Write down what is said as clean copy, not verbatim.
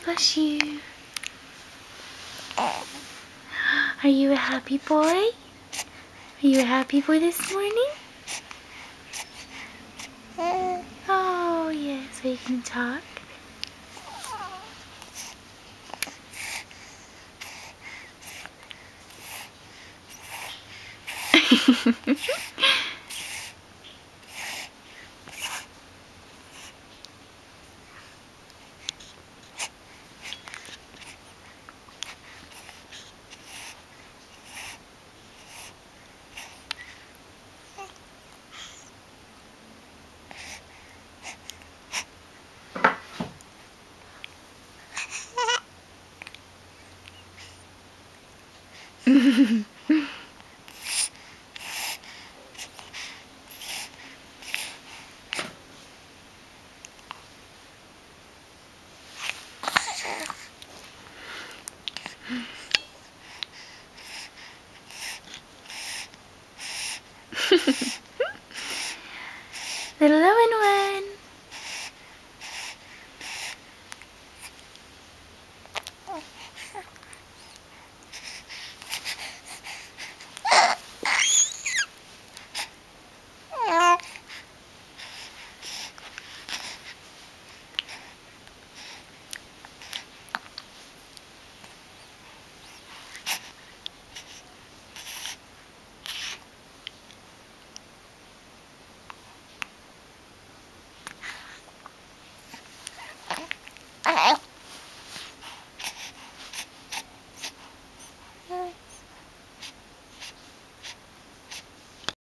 bless you. Are you a happy boy? Are you a happy boy this morning? Oh, yes, so you can talk. Little Owen